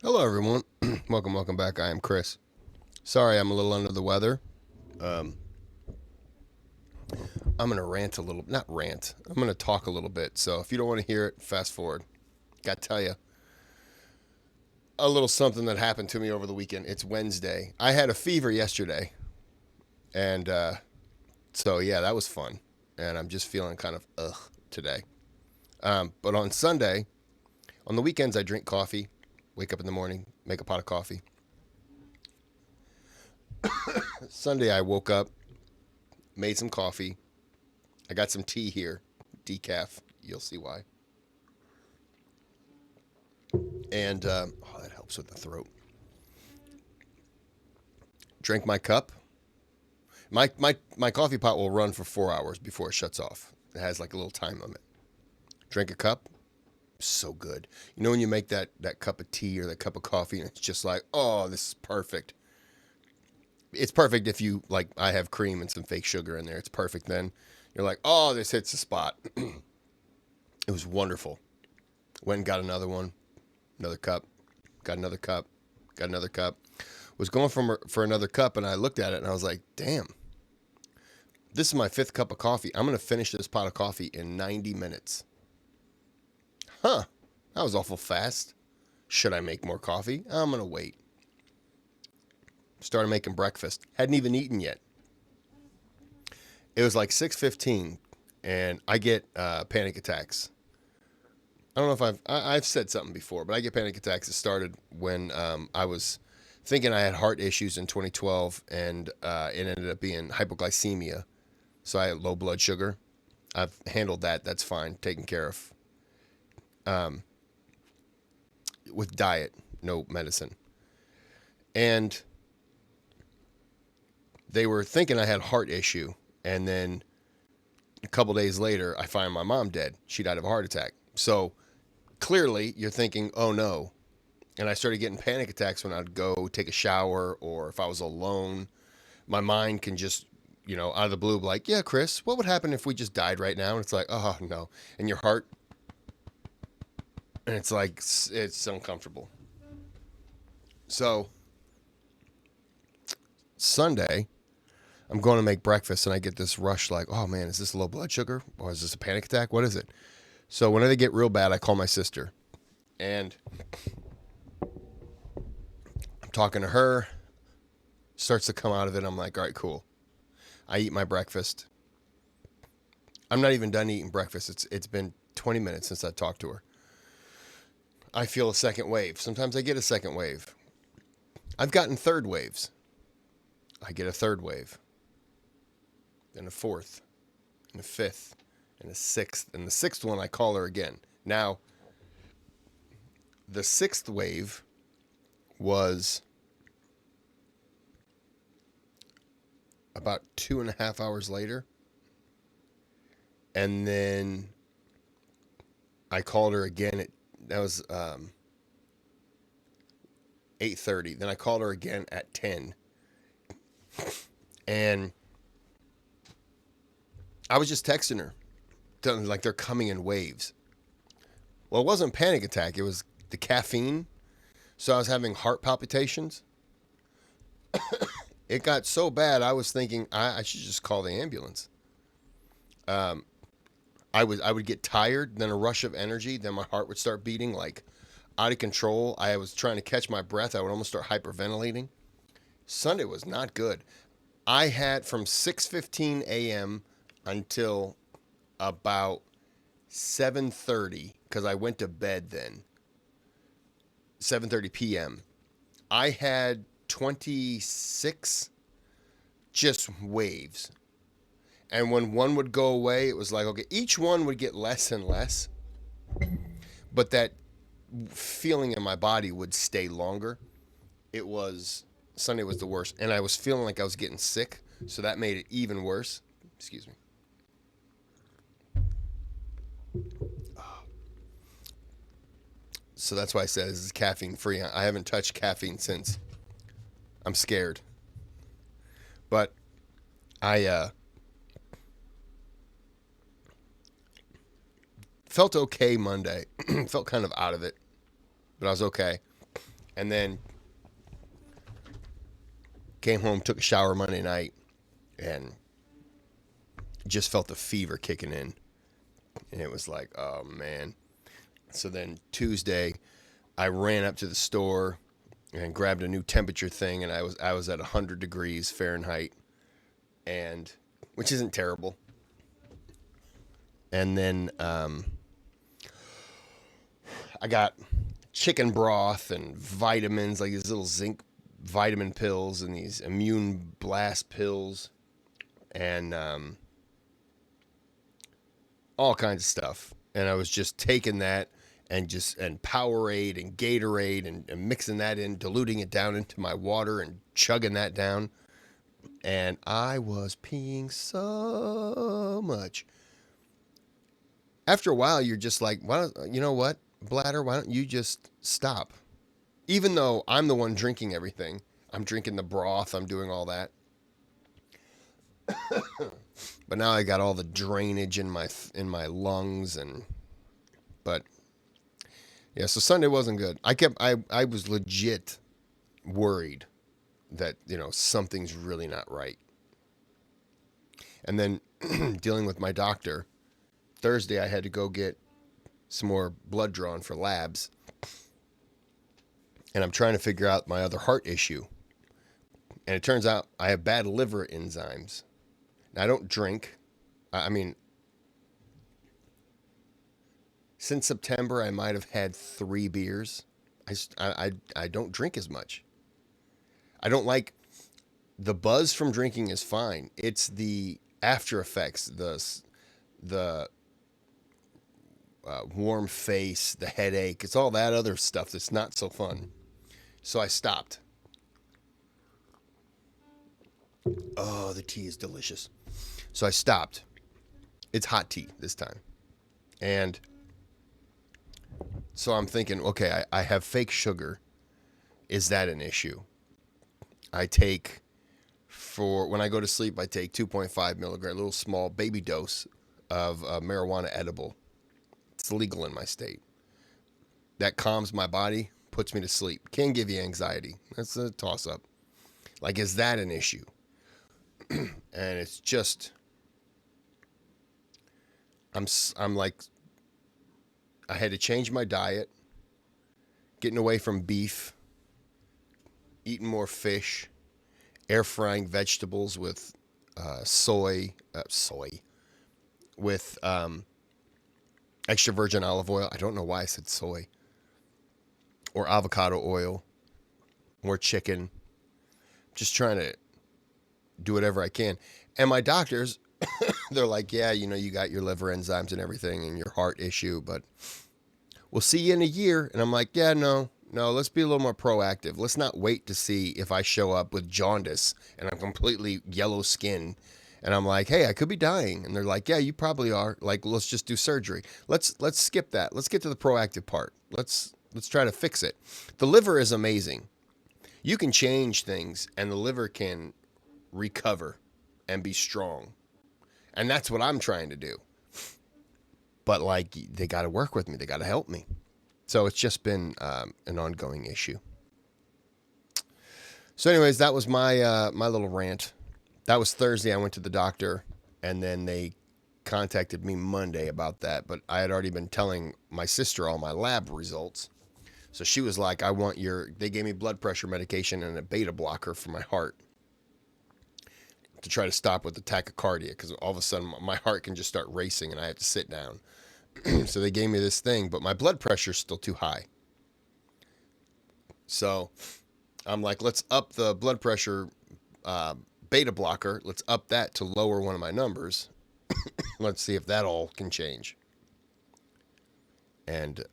Hello, everyone. Welcome back. I am Kris. Sorry, I'm a little under the weather. Um, I'm gonna rant a little. Not rant. I'm gonna talk a little bit. So if you don't want to hear it, fast forward. Got to tell you a little something that happened to me over the weekend. It's Wednesday. I had a fever yesterday, and so yeah, that was fun. And I'm just feeling kind of today. But on Sunday, on the weekends, I drink coffee. Wake up in the morning, make a pot of coffee. Sunday, I woke up, made some coffee. I got some tea here, decaf. You'll see why. And that helps with the throat. Drank my cup. My coffee pot will run for 4 hours before it shuts off. It has like a little time limit. Drank a cup. So good. You know when you make that cup of tea or that cup of coffee and it's just like, oh, this is perfect. It's perfect if you like. I have cream and some fake sugar in there. It's perfect then. You're like, oh, this hits the spot. It was wonderful. Went and got another one, another cup, got another cup, got another cup. Was going for another cup, and I looked at it and I was like, damn, this is my fifth cup of coffee. I'm gonna finish this pot of coffee in 90 minutes. Huh? That was awful fast. Should I make more coffee? I'm gonna wait. Started making breakfast. Hadn't even eaten yet. It was like 6:15, and I get panic attacks. I don't know if I've said something before, but I get panic attacks. It started when I was thinking I had heart issues in 2012, and it ended up being hypoglycemia. So I had low blood sugar. I've handled that. That's fine, taken care of with diet, no medicine. And they were thinking I had a heart issue, and then a couple days later, I find my mom dead. She died of a heart attack. So clearly, you're thinking, oh no. And I started getting panic attacks when I'd go take a shower or if I was alone. My mind can just, out of the blue, be like, yeah, Kris, what would happen if we just died right now? And it's like, oh no. And your heart, and it's like, it's uncomfortable. So Sunday, I'm going to make breakfast and I get this rush like, oh man, is this low blood sugar or is this a panic attack? What is it? So when they get real bad, I call my sister and I'm talking to her. Starts to come out of it. I'm like, all right, cool. I eat my breakfast. I'm not even done eating breakfast. It's been 20 minutes since I talked to her. I feel a second wave. Sometimes I get a second wave. I've gotten third waves. I get a third wave, then a fourth, and a fifth, and a sixth. And the sixth one, I call her again. Now, the sixth wave was about 2.5 hours later. And then I called her again. That was 8:30. Then I called her again at 10. And I was just texting her, telling her, like they're coming in waves. Well, it wasn't a panic attack. It was the caffeine. So I was having heart palpitations. It got so bad, I was thinking I should just call the ambulance. Um, I would get tired, then a rush of energy, then my heart would start beating like out of control. I was trying to catch my breath. I would almost start hyperventilating. Sunday was not good. I had from 6:15 a.m. until about 7:30 because I went to bed then. 7:30 p.m. I had 26 just waves. And when one would go away, it was like, okay, each one would get less and less, but that feeling in my body would stay longer. It was Sunday was the worst, and I was feeling like I was getting sick, so that made it even worse. Excuse me. So that's why I said this is caffeine free. I haven't touched caffeine since. I'm scared, but I felt okay Monday. Felt kind of out of it, but I was okay. And then came home, took a shower Monday night, and just felt the fever kicking in. And it was like, oh man. So then Tuesday, I ran up to the store and grabbed a new temperature thing, and I was at 100 degrees Fahrenheit, and which isn't terrible. And then I got chicken broth and vitamins, like these little zinc vitamin pills and these immune blast pills, and all kinds of stuff. And I was just taking that and Powerade and Gatorade and mixing that in, diluting it down into my water and chugging that down. And I was peeing so much. After a while, you're just like, well, you know what, bladder, why don't you just stop? Even though I'm the one drinking everything, I'm drinking the broth, I'm doing all that. But now I got all the drainage in my lungs, and but yeah, so Sunday wasn't good. I was legit worried that, something's really not right. And then dealing with my doctor, Thursday I had to go get some more blood drawn for labs, and I'm trying to figure out my other heart issue. And it turns out I have bad liver enzymes. Now, I don't drink. I mean, since September, I might have had 3 beers. I don't drink as much. I don't like the buzz from drinking is fine. It's the after effects, the warm face, the headache. It's all that other stuff that's not so fun. So I stopped. Oh, the tea is delicious. So I stopped. It's hot tea this time. And so I'm thinking, okay, I have fake sugar. Is that an issue? I take, for when I go to sleep, I take 2.5 milligram, a little small baby dose of marijuana edible. It's legal in my state. That calms my body, puts me to sleep. Can give you anxiety. That's a toss up. Like, is that an issue? And it's just, I'm like, I had to change my diet, getting away from beef, eating more fish, air frying vegetables with soy, with extra virgin olive oil. I don't know why I said soy. Or avocado oil, more chicken. Just trying to do whatever I can. And my doctors, they're like, yeah, you got your liver enzymes and everything and your heart issue, but we'll see you in a year. And I'm like, yeah, no, let's be a little more proactive. Let's not wait to see if I show up with jaundice and I'm completely yellow skin. And I'm like, hey, I could be dying. And they're like, yeah, you probably are. Like, let's just do surgery. Let's skip that. Let's get to the proactive part. Let's try to fix it. The liver is amazing. You can change things and the liver can recover and be strong. And that's what I'm trying to do. But like, they got to work with me. They got to help me. So it's just been an ongoing issue. So anyways, that was my little rant. That was Thursday. I went to the doctor, and then they contacted me Monday about that. But I had already been telling my sister all my lab results. So she was like, they gave me blood pressure medication and a beta blocker for my heart to try to stop with the tachycardia, because all of a sudden my heart can just start racing and I have to sit down. So they gave me this thing, but my blood pressure is still too high. So I'm like, let's up the blood pressure beta blocker. Let's up that to lower one of my numbers. Let's see if that all can change. And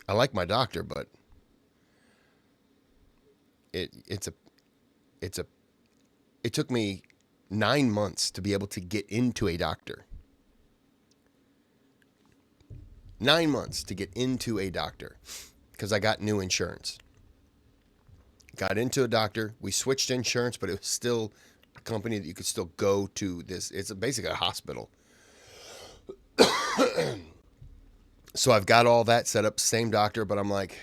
I like my doctor, but it took me 9 months to be able to get into a doctor. 9 months to get into a doctor because I got new insurance. Got into a doctor. We switched insurance, but it was still a company that you could still go to. It's basically a hospital. So I've got all that set up, same doctor, but I'm like,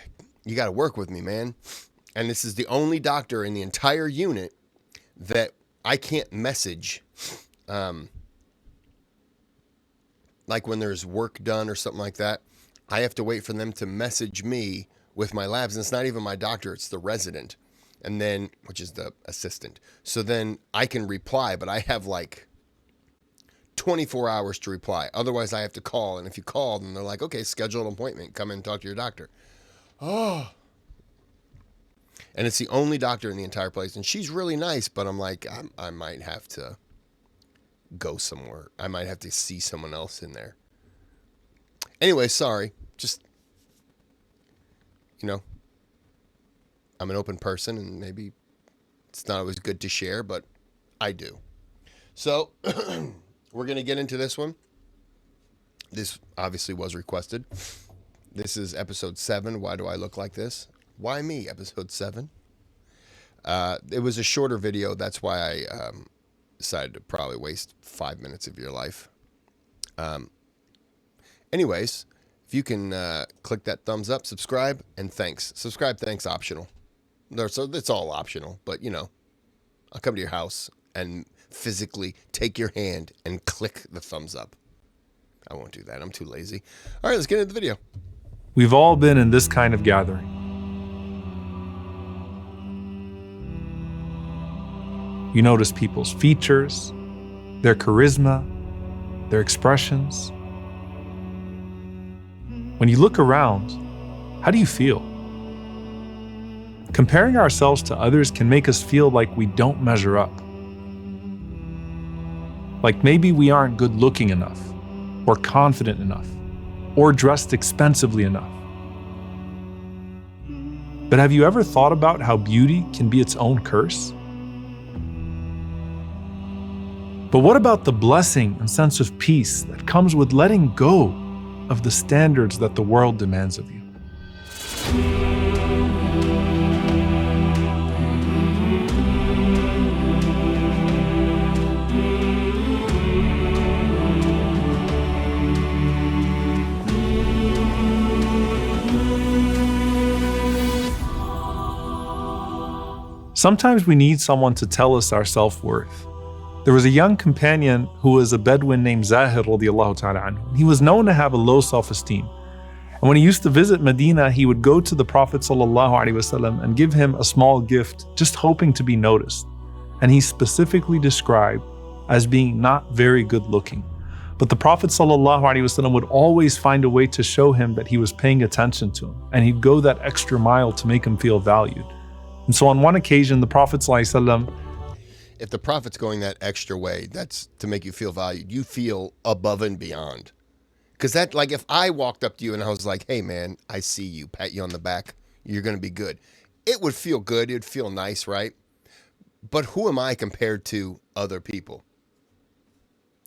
you got to work with me, man. And this is the only doctor in the entire unit that I can't message. Like when there's work done or something like that, I have to wait for them to message me with my labs. And it's not even my doctor, it's the resident. And then, which is the assistant. So then I can reply, but I have like 24 hours to reply. Otherwise, I have to call. And if you call, then they're like, okay, schedule an appointment. Come in and talk to your doctor. Oh. And it's the only doctor in the entire place. And she's really nice, but I'm like, I might have to go somewhere. I might have to see someone else in there. Anyway, sorry. Just, I'm an open person, and maybe it's not always good to share, but I do. So we're going to get into this one. This obviously was requested. This is episode 7. Why do I look like this? Why me? Episode 7. It was a shorter video. That's why I decided to probably waste 5 minutes of your life. Anyways, if you can click that thumbs up, subscribe, and thanks. Subscribe, thanks, optional. So it's all optional, but I'll come to your house and physically take your hand and click the thumbs up. I won't do that. I'm too lazy. All right, let's get into the video. We've all been in this kind of gathering. You notice people's features, their charisma, their expressions. When you look around, how do you feel? Comparing ourselves to others can make us feel like we don't measure up. Like maybe we aren't good looking enough, or confident enough, or dressed expensively enough. But have you ever thought about how beauty can be its own curse? But what about the blessing and sense of peace that comes with letting go of the standards that the world demands of you? Sometimes we need someone to tell us our self-worth. There was a young companion who was a Bedouin named Zahir radiallahu ta'ala anhu. He was known to have a low self-esteem. And when he used to visit Medina, he would go to the Prophet sallallahu alaihi wasallam and give him a small gift, just hoping to be noticed. And he's specifically described as being not very good looking. But the Prophet sallallahu alaihi wasallam would always find a way to show him that he was paying attention to him. And he'd go that extra mile to make him feel valued. And so on one occasion, the Prophet sallallahu alaihi wasallam, if the Prophet's going that extra way, that's to make you feel valued. You feel above and beyond. Because that, like, if I walked up to you and I was like, hey, man, I see you, pat you on the back, you're going to be good. It would feel good. It'd feel nice, right? But who am I compared to other people?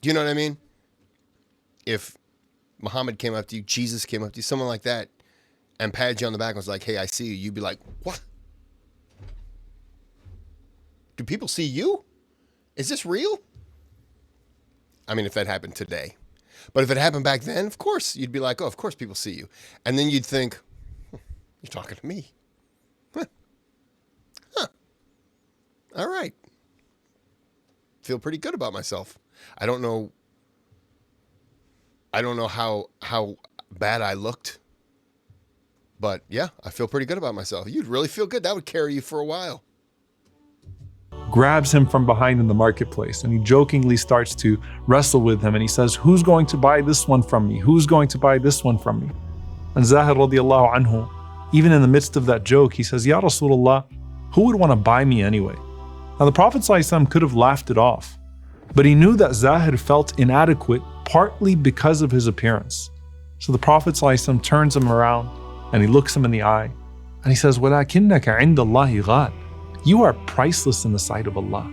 Do you know what I mean? If Muhammad came up to you, Jesus came up to you, someone like that, and patted you on the back and was like, hey, I see you, you'd be like, what? Do people see you? Is this real? I mean, if that happened today. But if it happened back then, of course, you'd be like, oh, of course people see you. And then you'd think, you're talking to me. Huh. All right. Feel pretty good about myself. I don't know how bad I looked. But yeah, I feel pretty good about myself. You'd really feel good. That would carry you for a while. Grabs him from behind in the marketplace, and he jokingly starts to wrestle with him, and he says, who's going to buy this one from me? Who's going to buy this one from me? And Zahir radiallahu anhu, even in the midst of that joke, he says, Ya Rasulullah, who would want to buy me anyway? Now the Prophet ﷺ could have laughed it off, but he knew that Zahir felt inadequate partly because of his appearance. So the Prophet ﷺ turns him around and he looks him in the eye and he says, وَلَكِنَّكَ عِنْدَ اللَّهِ غَالٍ. You are priceless in the sight of Allah.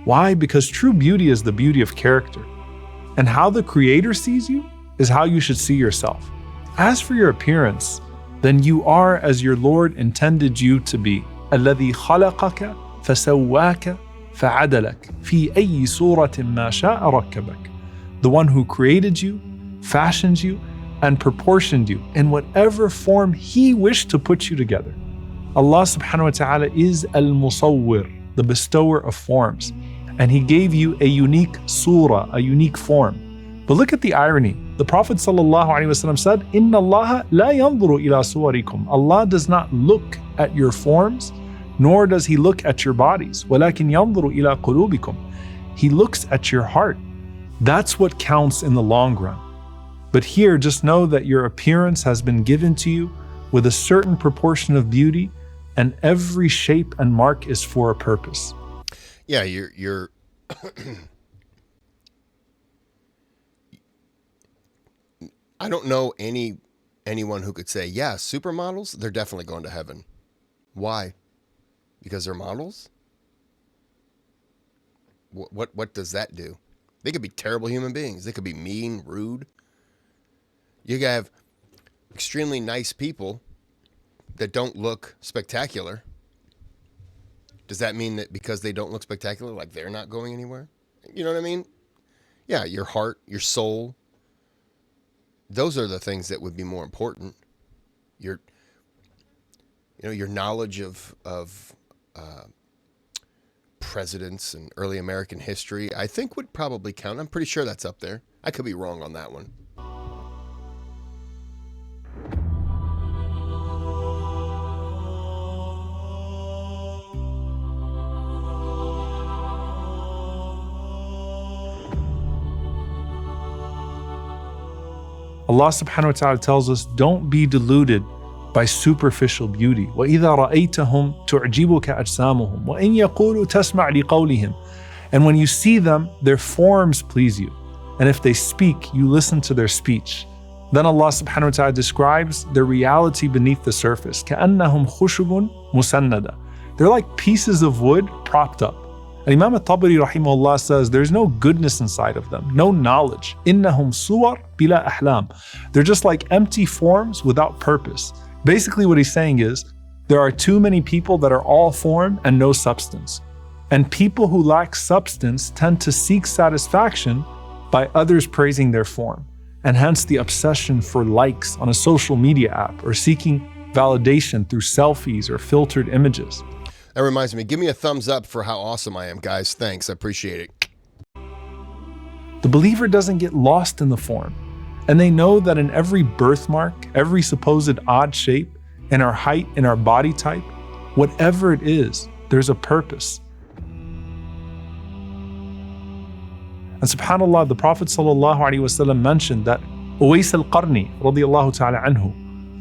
Why? Because true beauty is the beauty of character. And how the Creator sees you is how you should see yourself. As for your appearance, then you are as your Lord intended you to be. الَّذِي خَلَقَكَ فَسَوَّاكَ فَعَدَلَكَ فِي أَيِّ صُورَةٍ مَا شَاءَ رَكَّبَكَ. The one who created you, fashioned you, and proportioned you in whatever form He wished to put you together. Allah subhanahu wa ta'ala is al-musawwir, the bestower of forms. And He gave you a unique surah, a unique form. But look at the irony. The Prophet ﷺ said, Inna Allah la yanzuru ila suwarikum. Allah does not look at your forms, nor does He look at your bodies. وَلَكِنْ يَنظُرُ إِلَىٰ قُلُوبِكُمْ. He looks at your heart. That's what counts in the long run. But here, just know that your appearance has been given to you with a certain proportion of beauty, and every shape and mark is for a purpose. Yeah, you're I don't know anyone who could say, yeah, supermodels, they're definitely going to heaven. Why? Because they're models? What does that do? They could be terrible human beings. They could be mean, rude. You could have extremely nice people that don't look spectacular. Does that mean that because they don't look spectacular, like they're not going anywhere? You know what I mean? Yeah, your heart, your soul. Those are the things that would be more important. Your knowledge of presidents and early American history, I think would probably count. I'm pretty sure that's up there. I could be wrong on that one. Allah subhanahu wa ta'ala tells us, don't be deluded by superficial beauty. وَإِذَا رَأَيْتَهُمْ تُعْجِبُكَ أَجْسَامُهُمْ وَإِنْ يَقُولُوا تَسْمَعْ لِقَوْلِهِمْ. And when you see them, their forms please you. And if they speak, you listen to their speech. Then Allah subhanahu wa ta'ala describes their reality beneath the surface. كَأَنَّهُمْ خُشُبٌ مُسَنَّدَةٌ. They're like pieces of wood propped up. And Imam al-Tabari rahimahullah says there's no goodness inside of them, no knowledge. إِنَّهُمْ صُوَرْ بِلَا أَحْلَامٍ. They're just like empty forms without purpose. Basically what he's saying is, there are too many people that are all form and no substance. And people who lack substance tend to seek satisfaction by others praising their form. And hence the obsession for likes on a social media app or seeking validation through selfies or filtered images. That reminds me, give me a thumbs up for how awesome I am, guys. Thanks, I appreciate it. The believer doesn't get lost in the form, and they know that in every birthmark, every supposed odd shape, in our height, in our body type, whatever it is, there's a purpose. And subhanAllah, the Prophet ﷺ mentioned that Uwais al-Qarni, radiyallahu ta'ala anhu,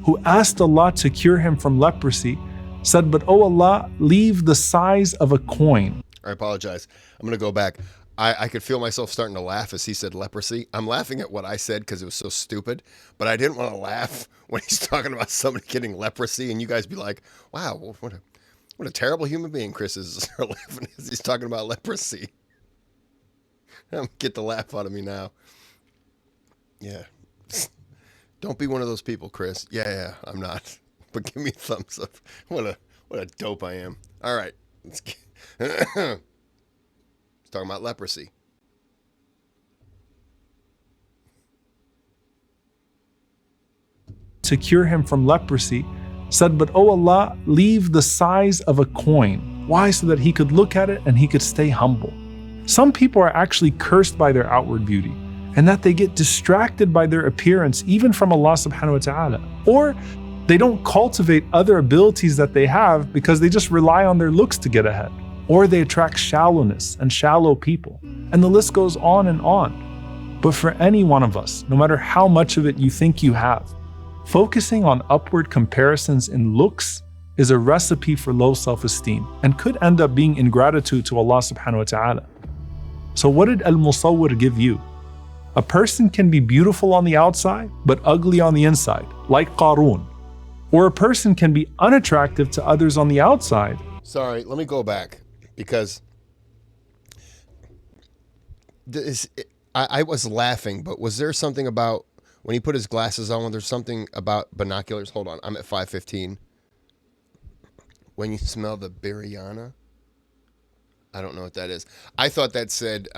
who asked Allah to cure him from leprosy, said, but oh Allah, leave the size of a coin. I apologize. I'm going to go back. I could feel myself starting to laugh as he said leprosy. I'm laughing at what I said because it was so stupid, but I didn't want to laugh when he's talking about somebody getting leprosy and you guys be like, wow, what a terrible human being Kris is laughing as he's talking about leprosy. Get the laugh out of me now. Yeah. Don't be one of those people, Kris. Yeah, I'm not. But give me a thumbs up. What a dope I am. All right. Let's talking about leprosy. To cure him from leprosy, said, but oh Allah, leave the size of a coin. Why? So that he could look at it and he could stay humble. Some people are actually cursed by their outward beauty, and that they get distracted by their appearance, even from Allah subhanahu wa ta'ala. Or they don't cultivate other abilities that they have because they just rely on their looks to get ahead. Or they attract shallowness and shallow people. And the list goes on and on. But for any one of us, no matter how much of it you think you have, focusing on upward comparisons in looks is a recipe for low self-esteem and could end up being ingratitude to Allah subhanahu wa ta'ala. So what did Al-Musawwir give you? A person can be beautiful on the outside, but ugly on the inside, like Qarun. Or a person can be unattractive to others on the outside. Sorry, let me go back because I was laughing, but was there something about when he put his glasses on, was there something about binoculars? Hold on, I'm at 5:15. When you smell the biryana? I don't know what that is. I thought that said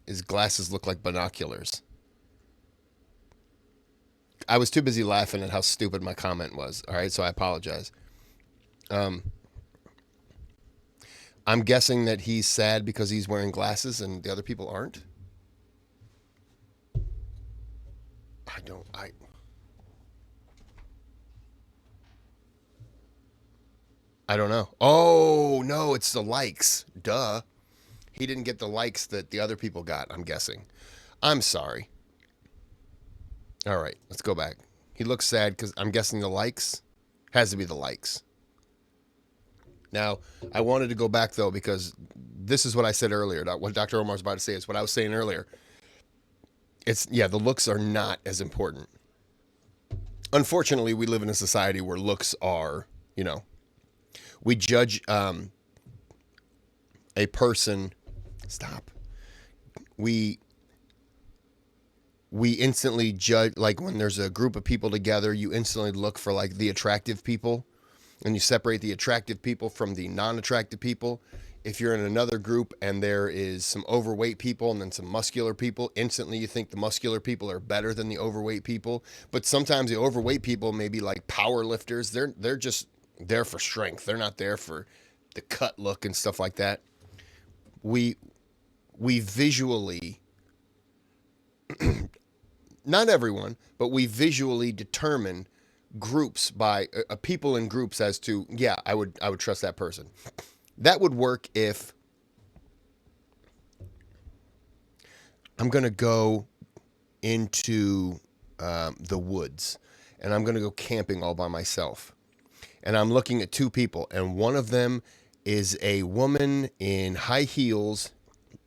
his glasses look like binoculars. I was too busy laughing at how stupid my comment was. All right, so I apologize. I'm guessing that he's sad because he's wearing glasses and the other people aren't. I don't know. Oh, no, it's the likes. Duh. He didn't get the likes that the other people got, I'm guessing. I'm sorry. All right, let's go back. He looks sad because I'm guessing the likes has to be the likes. Now, I wanted to go back, though, because this is what I said earlier. What Dr. Omar's about to say is what I was saying earlier. The looks are not as important. Unfortunately, we live in a society where looks are, we judge a person. Stop. We instantly judge, like when there's a group of people together, you instantly look for like the attractive people, and you separate the attractive people from the non-attractive people. If you're in another group and there is some overweight people and then some muscular people, instantly you think the muscular people are better than the overweight people. But sometimes the overweight people may be like power lifters. They're just there for strength. They're not there for the cut look and stuff like that. We visually, not everyone, but we visually determine groups by people in groups as to, yeah, I would trust that person. That would work if I'm going to go into the woods and I'm going to go camping all by myself. And I'm looking at two people, and one of them is a woman in high heels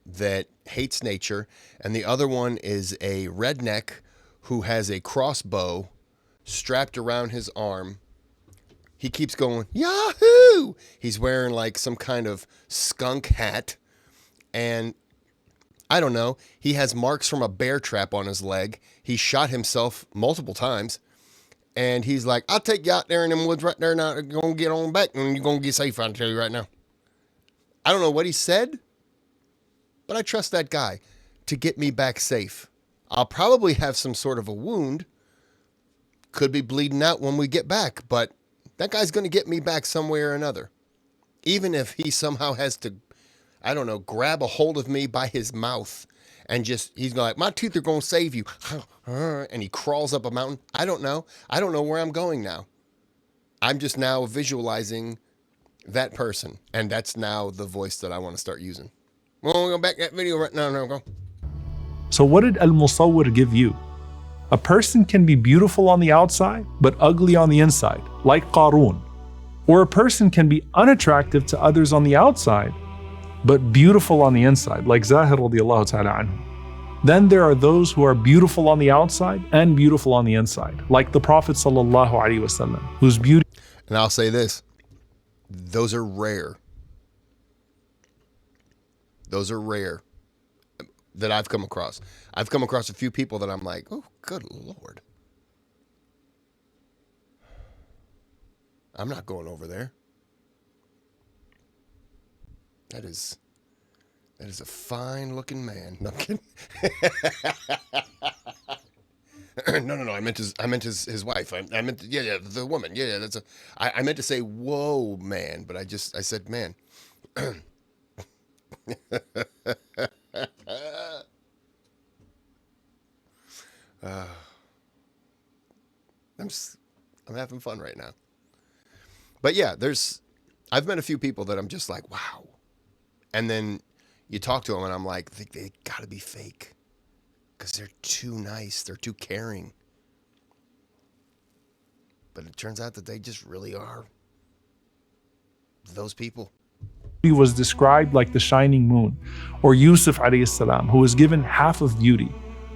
that hates nature, and the other one is a redneck who has a crossbow strapped around his arm. He keeps going, Yahoo! He's wearing like some kind of skunk hat. And I don't know, he has marks from a bear trap on his leg. He shot himself multiple times. And he's like, I'll take you out there in them woods right there. Now you're going to get on back and you're going to get safe, I'll tell you right now. I don't know what he said, but I trust that guy to get me back safe. I'll probably have some sort of a wound. Could be bleeding out when we get back, but that guy's going to get me back some way or another. Even if he somehow has to, I don't know, grab a hold of me by his mouth and he's like, my teeth are going to save you. And he crawls up a mountain. I don't know. I don't know where I'm going now. I'm just now visualizing that person. And that's now the voice that I want to start using. Well, we'll go back to that video right now. No, go. So what did Al-Musawwir give you? A person can be beautiful on the outside, but ugly on the inside, like Qarun. Or a person can be unattractive to others on the outside, but beautiful on the inside, like Zahir radiallahu ta'ala anhu. Then there are those who are beautiful on the outside and beautiful on the inside, like the Prophet sallallahu alaihi wasallam, whose beauty. And I'll say this, those are rare. Those are rare that I've come across. I've come across a few people that I'm like, oh, good Lord. I'm not going over there. That is a fine looking man. No, I'm kidding. No. I meant his wife. I meant the woman. Yeah. I meant to say whoa man, but I said man. I'm having fun right now. But yeah, I've met a few people that I'm just like, wow. And then you talk to them and I'm like, they gotta be fake. Because they're too nice. They're too caring. But it turns out that they just really are those people. He was described like the shining moon, or Yusuf alayhi salam, who was given half of beauty.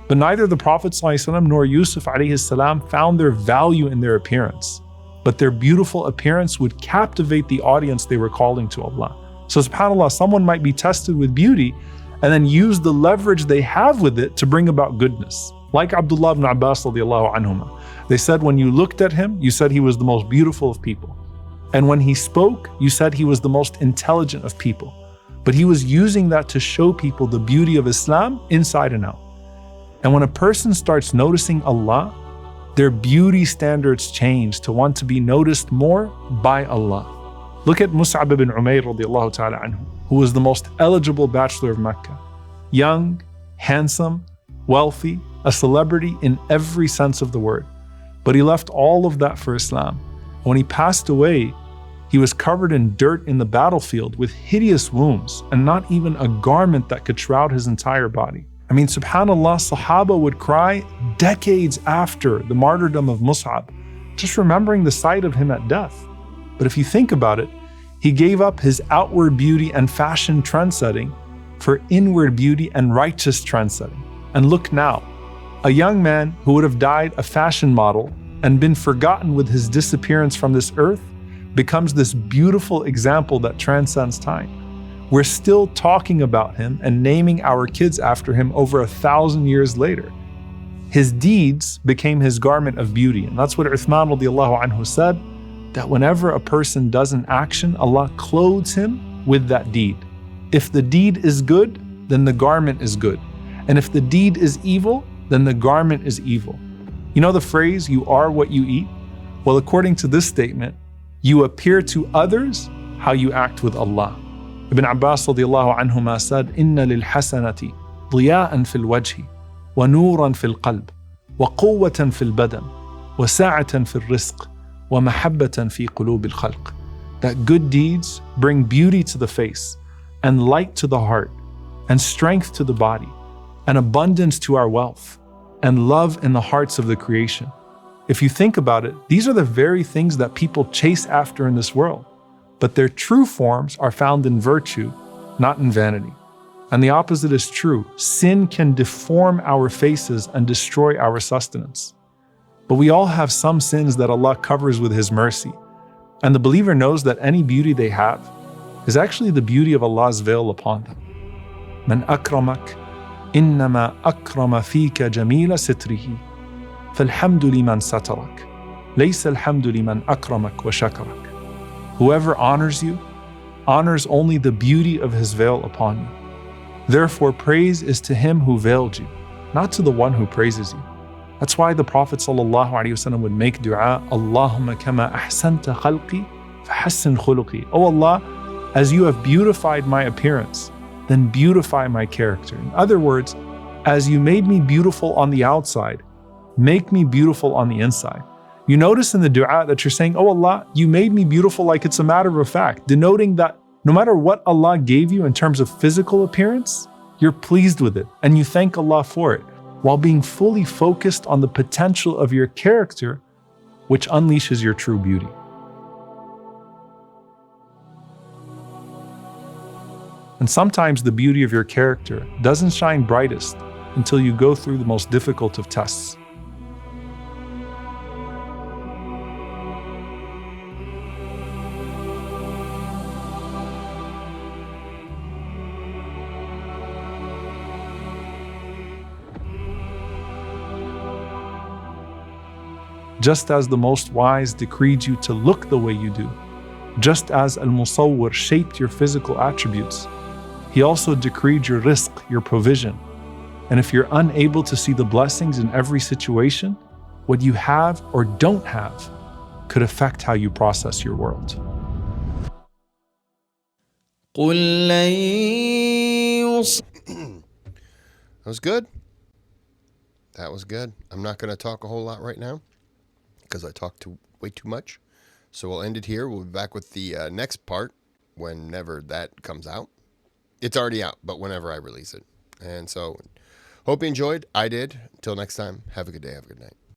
But neither the Prophet ﷺ nor Yusuf alayhi salam found their value in their appearance. But their beautiful appearance would captivate the audience they were calling to Allah. So subhanAllah, someone might be tested with beauty and then use the leverage they have with it to bring about goodness. Like Abdullah ibn Abbas radiallahu anhuma. They said when you looked at him, you said he was the most beautiful of people. And when he spoke, you said he was the most intelligent of people. But he was using that to show people the beauty of Islam inside and out. And when a person starts noticing Allah, Their beauty standards changed to want to be noticed more by Allah. Look at Mus'ab ibn Umayr radiallahu ta'ala anhu, who was the most eligible bachelor of Mecca. Young, handsome, wealthy, a celebrity in every sense of the word. But he left all of that for Islam. When he passed away, he was covered in dirt in the battlefield with hideous wounds and not even a garment that could shroud his entire body. I mean, subhanAllah, Sahaba would cry decades after the martyrdom of Mus'ab, just remembering the sight of him at death. But if you think about it, he gave up his outward beauty and fashion trendsetting for inward beauty and righteous trendsetting. And look now, a young man who would have died a fashion model and been forgotten with his disappearance from this earth becomes this beautiful example that transcends time. We're still talking about him and naming our kids after him over 1,000 years later. His deeds became his garment of beauty. And that's what Uthman radiallahu anhu said, that whenever a person does an action, Allah clothes him with that deed. If the deed is good, then the garment is good. And if the deed is evil, then the garment is evil. You know the phrase, you are what you eat? Well, according to this statement, you appear to others how you act with Allah. Ibn Abbas radiallahu anhuma said, Inna lil hasanati ضياءً في الوجه ونورًا في القلب وقوة في البدن وسعة في الرزق ومحبة في قلوب الخلق. That good deeds bring beauty to the face and light to the heart and strength to the body and abundance to our wealth and love in the hearts of the creation. If you think about it, these are the very things that people chase after in this world, but their true forms are found in virtue, not in vanity. And the opposite is true. Sin can deform our faces and destroy our sustenance. But we all have some sins that Allah covers with His mercy. And the believer knows that any beauty they have is actually the beauty of Allah's veil upon them. Man akramak, innama akrama fika jamila sitrihi. فالحمد لمن سترك ليس الحمد لمن أكرمك وشكرك. Whoever honors you, honors only the beauty of his veil upon you. Therefore, praise is to him who veiled you, not to the one who praises you. That's why the Prophet ﷺ would make dua, Allahumma kama ahsanta khalqi fahassin khuluqi. Oh Allah, as you have beautified my appearance, then beautify my character. In other words, as you made me beautiful on the outside, make me beautiful on the inside. You notice in the dua that you're saying, oh Allah, you made me beautiful like it's a matter of fact, denoting that no matter what Allah gave you in terms of physical appearance, you're pleased with it and you thank Allah for it, while being fully focused on the potential of your character, which unleashes your true beauty. And sometimes the beauty of your character doesn't shine brightest until you go through the most difficult of tests. Just as the Most Wise decreed you to look the way you do, just as Al-Musawwir shaped your physical attributes, He also decreed your rizq, your provision. And if you're unable to see the blessings in every situation, what you have or don't have could affect how you process your world. That was good. That was good. I'm not going to talk a whole lot right now because I talked way too much. So we'll end it here. We'll be back with the next part whenever that comes out. It's already out, but whenever I release it. And so hope you enjoyed. I did. Until next time, have a good day. Have a good night.